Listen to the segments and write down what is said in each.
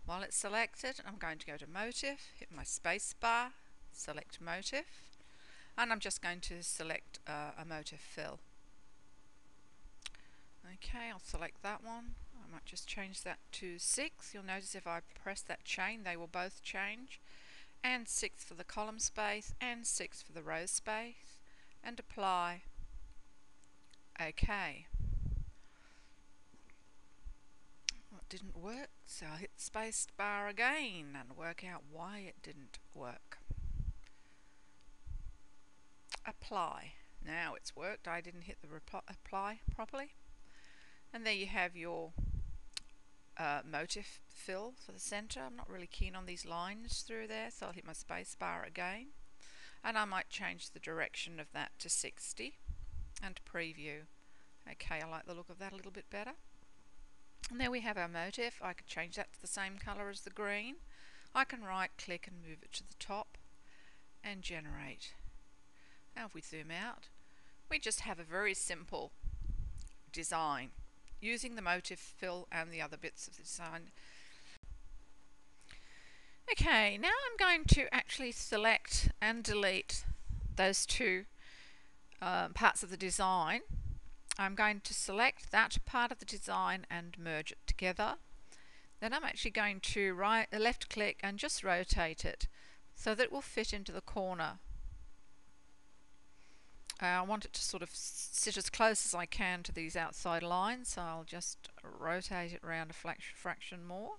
While it's selected, I'm going to go to Motif, hit my space bar, select Motif, and I'm just going to select a Motif fill. Okay, I'll select that one. I might just change that to 6. You'll notice if I press that chain, they will both change. And 6 for the column space, and 6 for the row space, and apply. Okay. Well, it didn't work, so I'll hit the space bar again and work out why it didn't work. Apply. Now it's worked. I didn't hit the apply properly. And there you have your motif fill for the center. I'm not really keen on these lines through there, so I'll hit my space bar again. And I might change the direction of that to 60 and preview. Okay, I like the look of that a little bit better. And there we have our motif. I could change that to the same color as the green. I can right click and move it to the top and generate. Now if we zoom out, we just have a very simple design using the motif fill and the other bits of the design. Okay, now I'm going to actually select and delete those two parts of the design. I'm going to select that part of the design and merge it together. Then I'm actually going to left click and just rotate it so that it will fit into the corner. I want it to sort of sit as close as I can to these outside lines, so I'll just rotate it around a fraction more.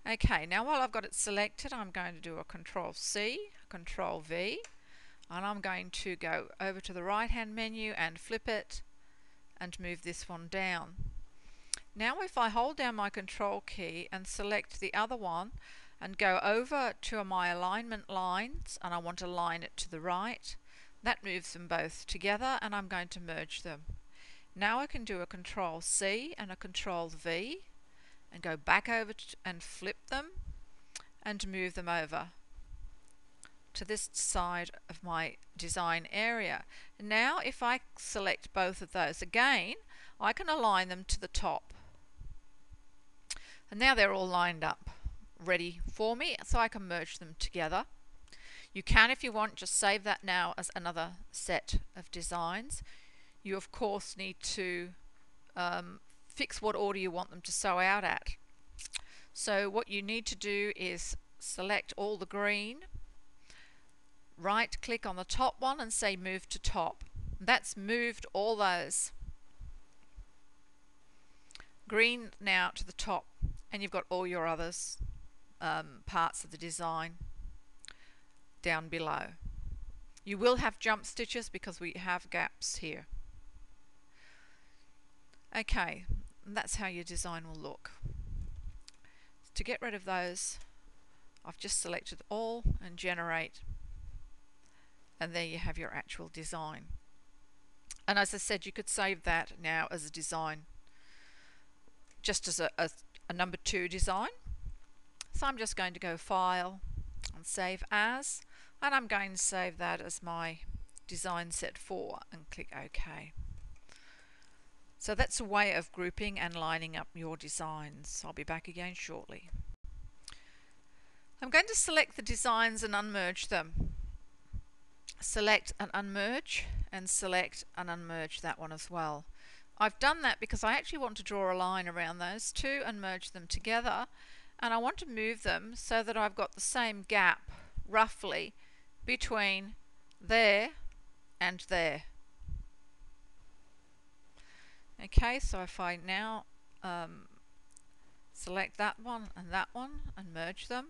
Okay, now while I've got it selected, I'm going to do a Control C, Control V, and I'm going to go over to the right hand menu and flip it and move this one down. Now if I hold down my Control key and select the other one and go over to my alignment lines, and I want to line it to the right, that moves them both together, and I'm going to merge them. Now I can do a Control C and a Control V and go back over and flip them and move them over to this side of my design area. Now if I select both of those again, I can align them to the top. And now they're all lined up, ready for me, so I can merge them together. You can, if you want, just save that now as another set of designs. You of course need to fix what order you want them to sew out at. So what you need to do is select all the green, right click on the top one and say move to top. That's moved all those green now to the top, and you've got all your others parts of the design down below. You will have jump stitches because we have gaps here. Okay, and that's how your design will look. To get rid of those, I've just selected all and generate, and there you have your actual design. And as I said, you could save that now as a design, just as a number 2 design. So I'm just going to go File and Save As, and I'm going to save that as my design set 4 and click OK. So that's a way of grouping and lining up your designs. I'll be back again shortly. I'm going to select the designs and unmerge them. Select and unmerge, and select and unmerge that one as well. I've done that because I actually want to draw a line around those two and merge them together, and I want to move them so that I've got the same gap roughly between there and there. Okay, so if I now select that one and merge them,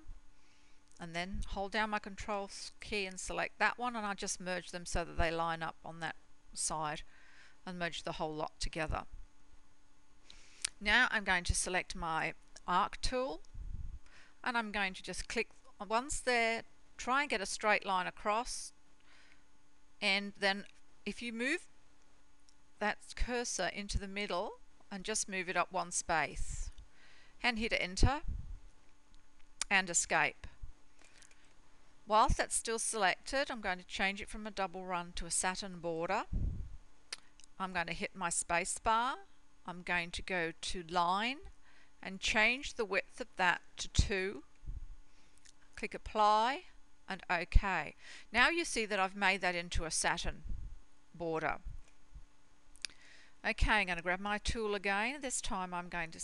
and then hold down my Control key and select that one, and I just merge them so that they line up on that side and merge the whole lot together. Now I'm going to select my arc tool, and I'm going to just click once there, try and get a straight line across, and then if you move that cursor into the middle and just move it up one space and hit enter and escape. Whilst that's still selected, I'm going to change it from a double run to a satin border. I'm going to hit my space bar. I'm going to go to line and change the width of that to 2. Click apply and OK. Now you see that I've made that into a satin border. Okay, I'm going to grab my tool again. This time I'm going to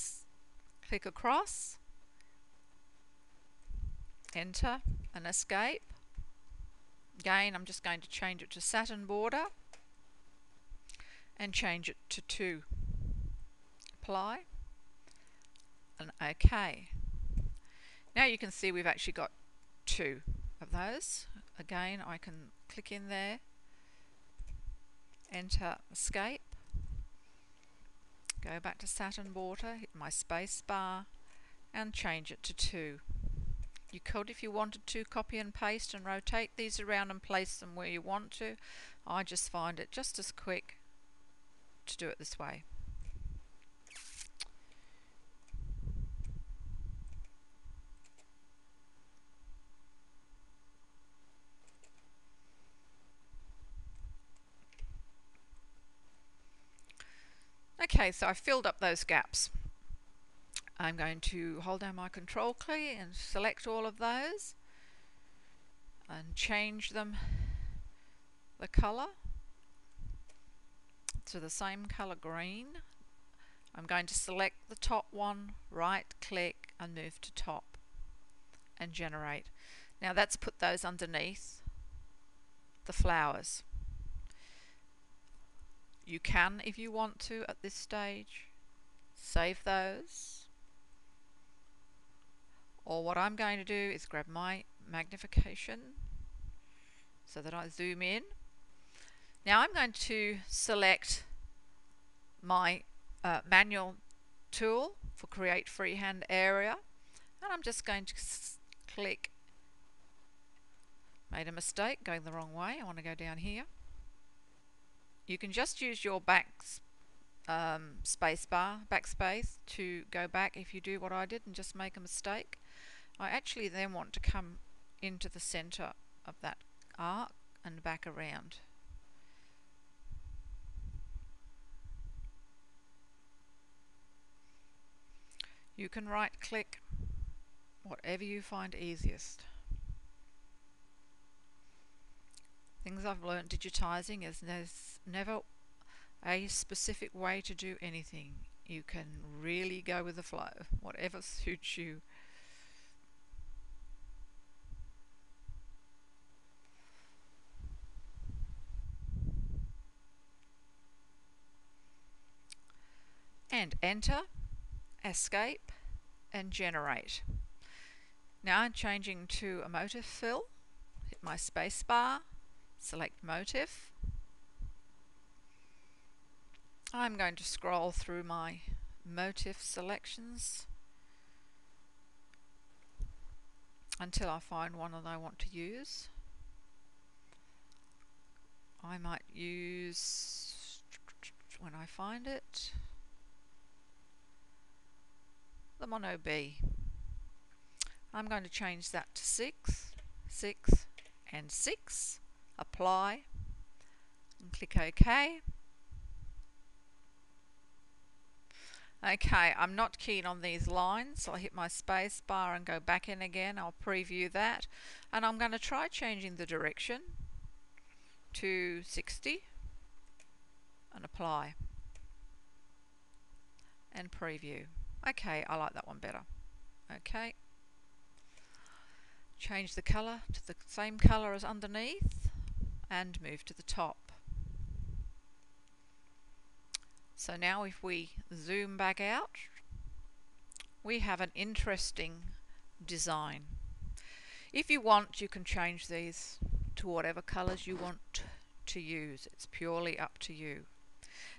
click across, enter and escape. Again, I'm just going to change it to satin border and change it to 2. Apply and OK. Now you can see we've actually got 2 of those. Again, I can click in there, enter, escape, go back to satin border, hit my space bar and change it to 2. You could, if you wanted to, copy and paste and rotate these around and place them where you want to. I just find it just as quick to do it this way. Okay, so I filled up those gaps. I'm going to hold down my control key and select all of those and change them, the colour, to the same colour green. I'm going to select the top one, right click and move to top and generate. Now that's put those underneath the flowers. You can, if you want to, at this stage, save those. Or what I'm going to do is grab my magnification so that I zoom in. Now I'm going to select my manual tool for create freehand area, and I'm just going to click. Made a mistake going the wrong way. I want to go down here. You can just use your backspace to go back if you do what I did and just make a mistake. I actually then want to come into the center of that arc and back around. You can right click, whatever you find easiest. Things I've learned digitising is there's never a specific way to do anything. You can really go with the flow, whatever suits you. And enter, escape and generate. Now I'm changing to a motif fill, hit my space bar, select motif. I'm going to scroll through my motif selections until I find one that I want to use. I might use, when I find it, the Mono B. I'm going to change that to 6, 6 and 6. Apply and click OK. Okay, I'm not keen on these lines, so I'll hit my space bar and go back in again. I'll preview that, and I'm going to try changing the direction to 60 and apply and preview. Okay, I like that one better. Okay, change the colour to the same colour as underneath and move to the top. So now if we zoom back out, we have an interesting design. If you want, you can change these to whatever colours you want to use. It's purely up to you.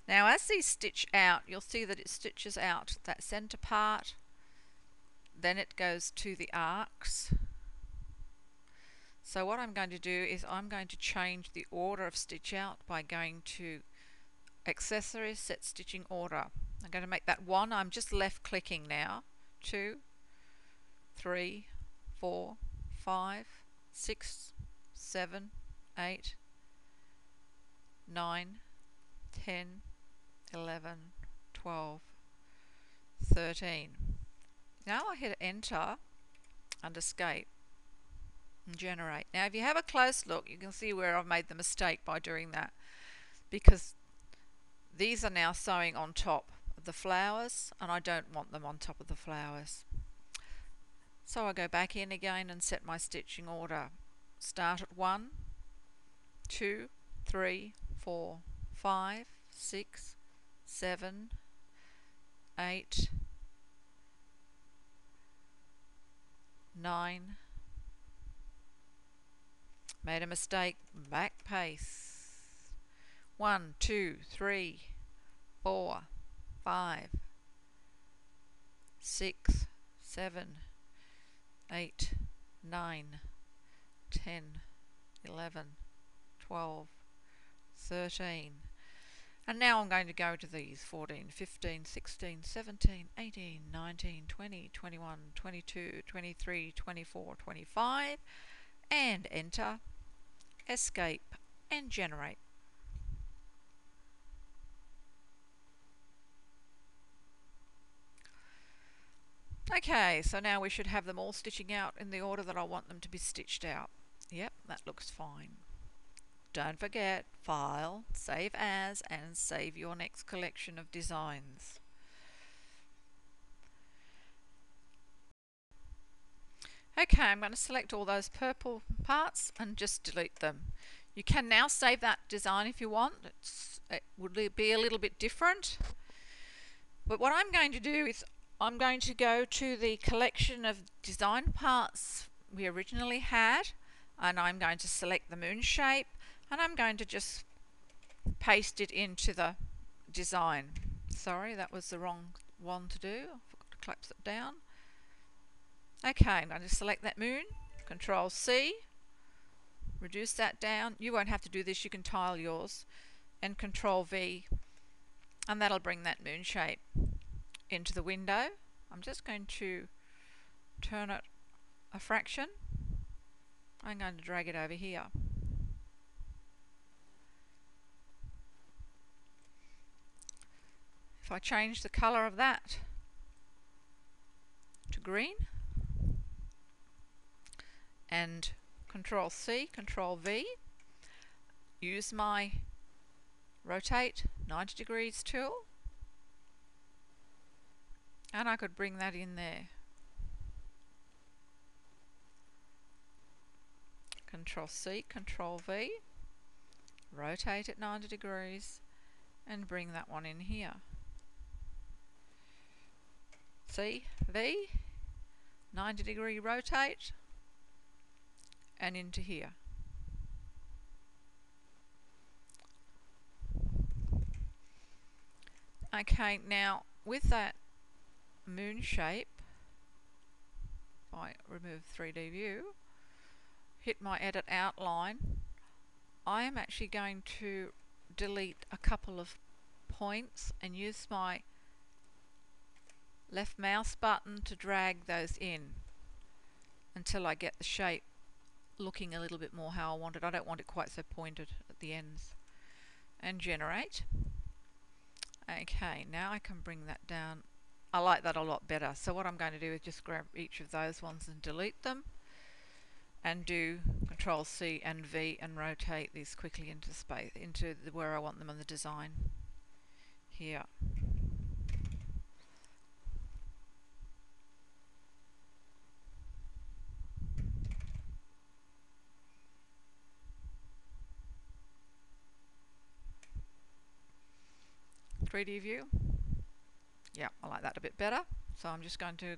Now as these stitch out, you'll see that it stitches out that centre part, then it goes to the arcs. So what I'm going to do is I'm going to change the order of stitch out by going to accessories, set stitching order. I'm going to make that 1. I'm just left clicking now. 2, 3, 4, 5, 6, 7, 8, 9, 10, 11, 12, 13. Now I hit enter and escape and generate. Now if you have a close look, you can see where I've made the mistake by doing that, because these are now sewing on top of the flowers and I don't want them on top of the flowers. So I go back in again and set my stitching order. Start at 1, 2, 3, 4, 5, 6, 7, 8, 9. Made a mistake, back pace. 1, 2, 3, 4, 5, 6, 7, 8, 9, 10, 11, 12, 13. And now I'm going to go to these 14, 15, 16, 17, 18, 19, 20, 21, 22, 23, 24, 25 and enter, escape and generate. Okay, so now we should have them all stitching out in the order that I want them to be stitched out. Yep, that looks fine. Don't forget, File, Save As, and save your next collection of designs. Okay, I'm going to select all those purple parts and just delete them. You can now save that design if you want. It would be a little bit different. But what I'm going to do is I'm going to go to the collection of design parts we originally had, and I'm going to select the moon shape, and I'm going to just paste it into the design. Sorry, that was the wrong one to do. I forgot to collapse it down. Okay, I'm going to select that moon, Control C, reduce that down. You won't have to do this, you can tile yours, and Control V, and that'll bring that moon shape into the window. I'm just going to turn it a fraction. I'm going to drag it over here. If I change the colour of that to green and Control C, Control V, use my rotate 90 degrees tool, and I could bring that in there. Control C, Control V, rotate it 90 degrees and bring that one in here. C, V, 90 degree rotate and into here. Okay, now with that moon shape, if I remove 3D view, hit my edit outline, I am actually going to delete a couple of points and use my left mouse button to drag those in until I get the shape looking a little bit more how I want it. I don't want it quite so pointed at the ends. And generate. Okay, now I can bring that down. I like that a lot better. So what I'm going to do is just grab each of those ones and delete them, and do Control C and V and rotate these quickly into space, into where I want them on the design here. "3D view." Yeah, I like that a bit better. So I'm just going to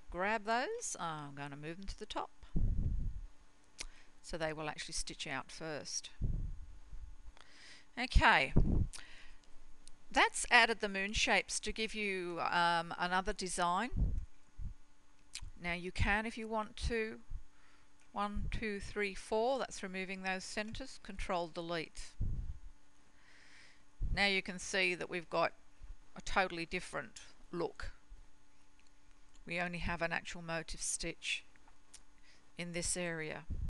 grab those. I'm going to move them to the top, so they will actually stitch out first. Okay, that's added the moon shapes to give you another design. Now you can, if you want to, 1, 2, 3, 4, that's removing those centers, Control Delete. Now you can see that we've got a totally different look. We only have an actual motif stitch in this area.